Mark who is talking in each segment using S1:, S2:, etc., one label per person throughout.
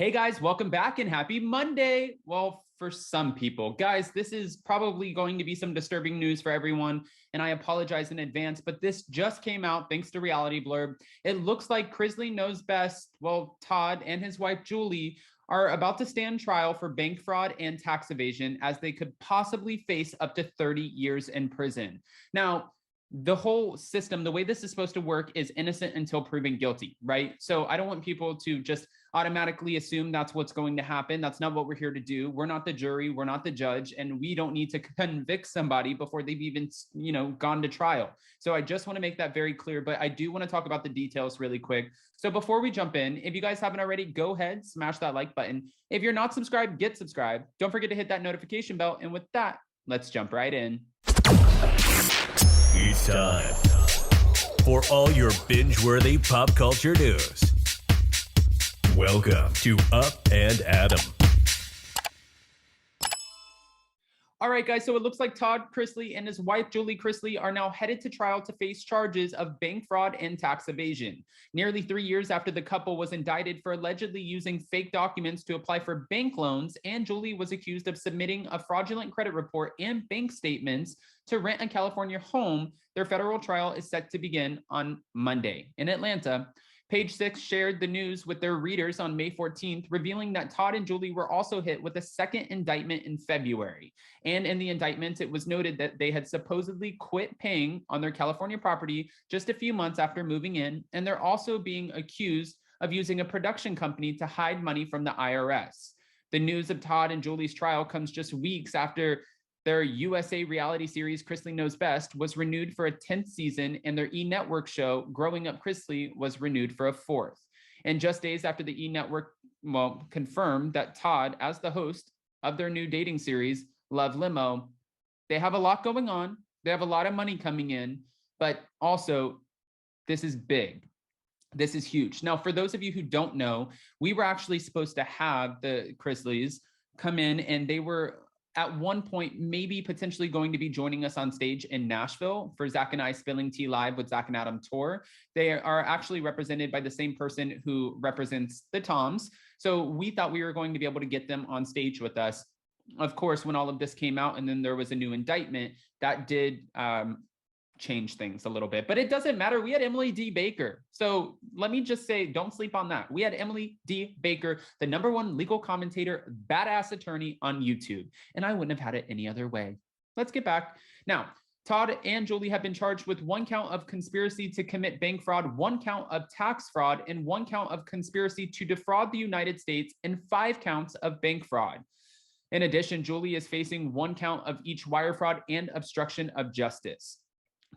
S1: Hey guys, welcome back and happy Monday. Well, for some people, guys, this is probably going to be some disturbing news for everyone, and I apologize in advance, but this just came out thanks to Reality Blurb. It looks like Chrisley knows best. Well, Todd and his wife, Julie, are about to stand trial for bank fraud and tax evasion as they could possibly face up to 30 years in prison. Now, the whole system, the way this is supposed to work is innocent until proven guilty, right? So I don't want people to just automatically assume that's what's going to happen. That's not what we're here to do. We're not the jury, we're not the judge, and we don't need to convict somebody before they've even, gone to trial. So I just want to make that very clear, but I do want to talk about the details really quick. So before we jump in, if you guys haven't already, go ahead, smash that like button. If you're not subscribed, get subscribed. Don't forget to hit that notification bell. And with that, let's jump right in.
S2: It's time for all your binge-worthy pop culture news. Welcome to Up and Adam.
S1: All right, guys, so it looks like Todd Chrisley and his wife, Julie Chrisley, are now headed to trial to face charges of bank fraud and tax evasion. Nearly 3 years after the couple was indicted for allegedly using fake documents to apply for bank loans, and Julie was accused of submitting a fraudulent credit report and bank statements to rent a California home, their federal trial is set to begin on Monday. In Atlanta, Page Six shared the news with their readers on May 14th, revealing that Todd and Julie were also hit with a second indictment in February. And in the indictment, it was noted that they had supposedly quit paying on their California property just a few months after moving in, and they're also being accused of using a production company to hide money from the IRS. The news of Todd and Julie's trial comes just weeks after their USA reality series, Chrisley Knows Best, was renewed for a 10th season, and their E-Network show, Growing Up Chrisley, was renewed for a 4th. And just days after the E-Network, confirmed that Todd, as the host of their new dating series, Love Limo, they have a lot going on. They have a lot of money coming in, but also this is big. This is huge. Now, for those of you who don't know, we were actually supposed to have the Chrisleys come in, and they were at one point maybe potentially going to be joining us on stage in Nashville for Zach and I Spilling Tea Live with Zach and Adam tour. They are actually represented by the same person who represents the Toms. So we thought we were going to be able to get them on stage with us. Of course, when all of this came out and then there was a new indictment, that did change things a little bit, but it doesn't matter. We had Emily D. Baker. So let me just say, don't sleep on that. We had Emily D. Baker, the #1 legal commentator, badass attorney on YouTube. And I wouldn't have had it any other way. Let's get back. Now, Todd and Julie have been charged with 1 count of conspiracy to commit bank fraud, 1 count of tax fraud, and 1 count of conspiracy to defraud the United States, and 5 counts of bank fraud. In addition, Julie is facing 1 count of each wire fraud and obstruction of justice.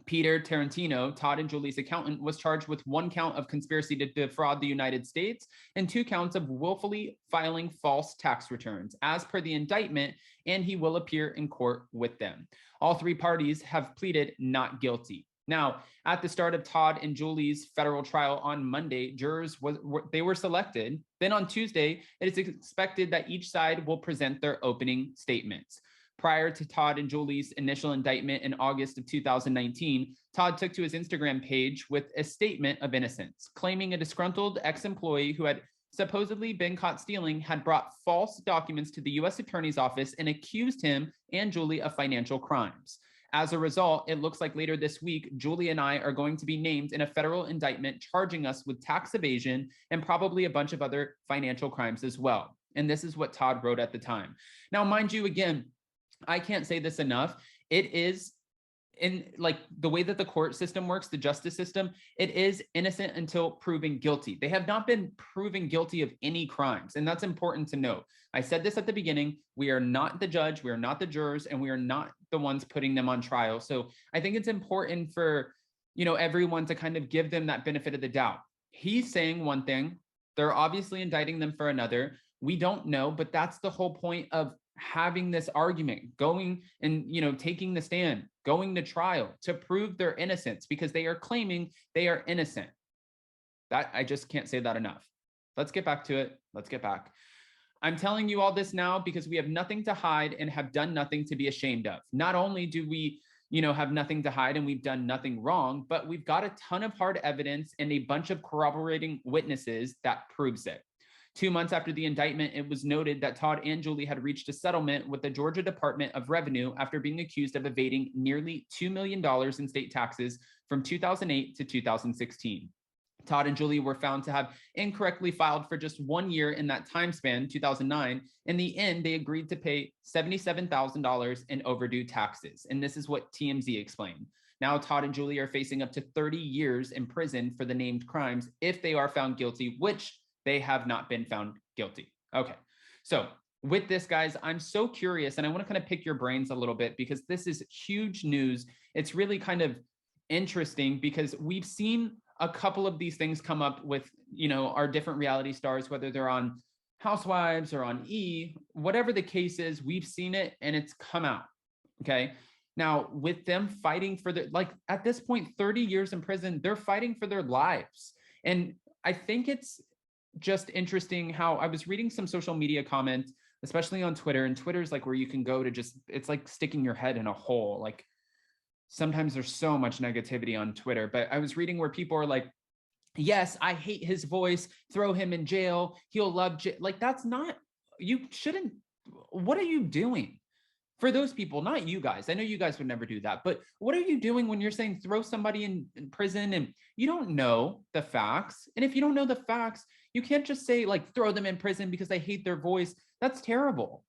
S1: Peter Tarantino, Todd and Julie's accountant, was charged with 1 count of conspiracy to defraud the United States and 2 counts of willfully filing false tax returns, as per the indictment, and he will appear in court with them. All 3 parties have pleaded not guilty. Now, at the start of Todd and Julie's federal trial on Monday, jurors were selected. Then on Tuesday, it is expected that each side will present their opening statements. Prior to Todd and Julie's initial indictment in August of 2019, Todd took to his Instagram page with a statement of innocence, claiming a disgruntled ex-employee who had supposedly been caught stealing had brought false documents to the US Attorney's Office and accused him and Julie of financial crimes. As a result, it looks like later this week, Julie and I are going to be named in a federal indictment charging us with tax evasion and probably a bunch of other financial crimes as well. And this is what Todd wrote at the time. Now, mind you, again, I can't say this enough. It is in like the way that the court system works, the justice system, it is innocent until proven guilty. They have not been proven guilty of any crimes. And that's important to note. I said this at the beginning. We are not the judge. We are not the jurors, and we are not the ones putting them on trial. So I think it's important for, everyone to kind of give them that benefit of the doubt. He's saying one thing. They're obviously indicting them for another. We don't know, but that's the whole point of having this argument, going and taking the stand, going to trial to prove their innocence, because they are claiming they are innocent. That I just can't say that enough. Let's get back to it. Let's get back. I'm telling you all this now because we have nothing to hide and have done nothing to be ashamed of. Not only do we have nothing to hide and we've done nothing wrong, but we've got a ton of hard evidence and a bunch of corroborating witnesses that proves it. 2 months after the indictment, it was noted that Todd and Julie had reached a settlement with the Georgia Department of Revenue after being accused of evading nearly $2 million in state taxes from 2008 to 2016. Todd and Julie were found to have incorrectly filed for just 1 year in that time span, 2009. In the end, they agreed to pay $77,000 in overdue taxes. And this is what TMZ explained. Now, Todd and Julie are facing up to 30 years in prison for the named crimes if they are found guilty, which they have not been found guilty. Okay, so with this, guys, I'm so curious, and I want to kind of pick your brains a little bit because this is huge news. It's really kind of interesting because we've seen a couple of these things come up with, our different reality stars, whether they're on Housewives or on E, whatever the case is, we've seen it and it's come out. Okay. Now, with them fighting for at this point, 30 years in prison, they're fighting for their lives. And I think it's just interesting how I was reading some social media comments, especially on Twitter, and Twitter's like where you can go to it's like sticking your head in a hole. Like, sometimes there's so much negativity on Twitter, but I was reading where people are like, yes, I hate his voice, throw him in jail, he'll love jail. Like, that's not, you shouldn't, what are you doing? For those people, not you guys. I know you guys would never do that, but what are you doing when you're saying throw somebody in prison and you don't know the facts? And if you don't know the facts, you can't just say like throw them in prison because I hate their voice. That's terrible.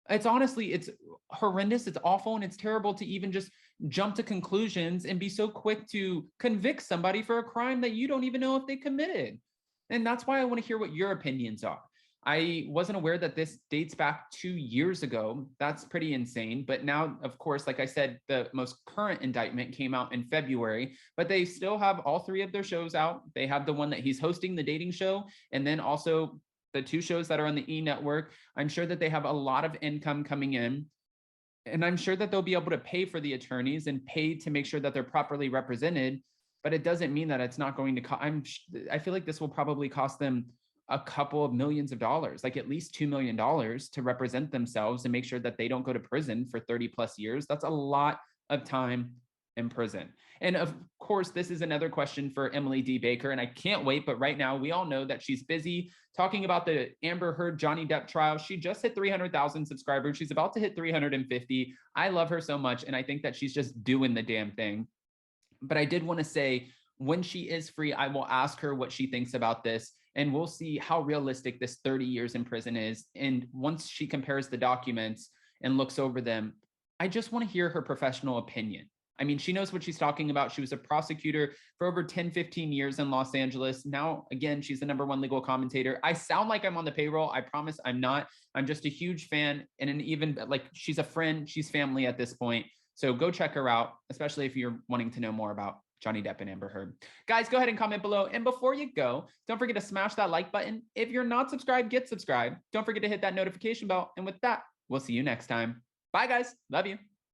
S1: It's honestly, it's horrendous, it's awful, and it's terrible to even just jump to conclusions and be so quick to convict somebody for a crime that you don't even know if they committed. And that's why I want to hear what your opinions are. I wasn't aware that this dates back 2 years ago. That's pretty insane. But now, of course, like I said, the most current indictment came out in February, but they still have all 3 of their shows out. They have the one that he's hosting, the dating show, and then also the 2 shows that are on the E network. I'm sure that they have a lot of income coming in, and I'm sure that they'll be able to pay for the attorneys and pay to make sure that they're properly represented. But it doesn't mean that it's not going to I feel like this will probably cost them a couple of millions of dollars, like at least $2 million to represent themselves and make sure that they don't go to prison for 30 plus years. That's a lot of time in prison. And of course, this is another question for Emily D. Baker, and I can't wait. But right now, we all know that she's busy talking about the Amber Heard Johnny Depp trial. She just hit 300,000 subscribers. She's about to hit 350. I love her so much, and I think that she's just doing the damn thing. But I did want to say, when she is free, I will ask her what she thinks about this, and we'll see how realistic this 30 years in prison is. And once she compares the documents and looks over them, I just want to hear her professional opinion. I mean, she knows what she's talking about. She was a prosecutor for over 10, 15 years in Los Angeles. Now, again, she's the #1 legal commentator. I sound like I'm on the payroll. I promise I'm not. I'm just a huge fan. And even like, she's a friend, she's family at this point. So go check her out, especially if you're wanting to know more about Johnny Depp and Amber Heard. Guys, go ahead and comment below. And before you go, don't forget to smash that like button. If you're not subscribed, get subscribed. Don't forget to hit that notification bell. And with that, we'll see you next time. Bye, guys. Love you.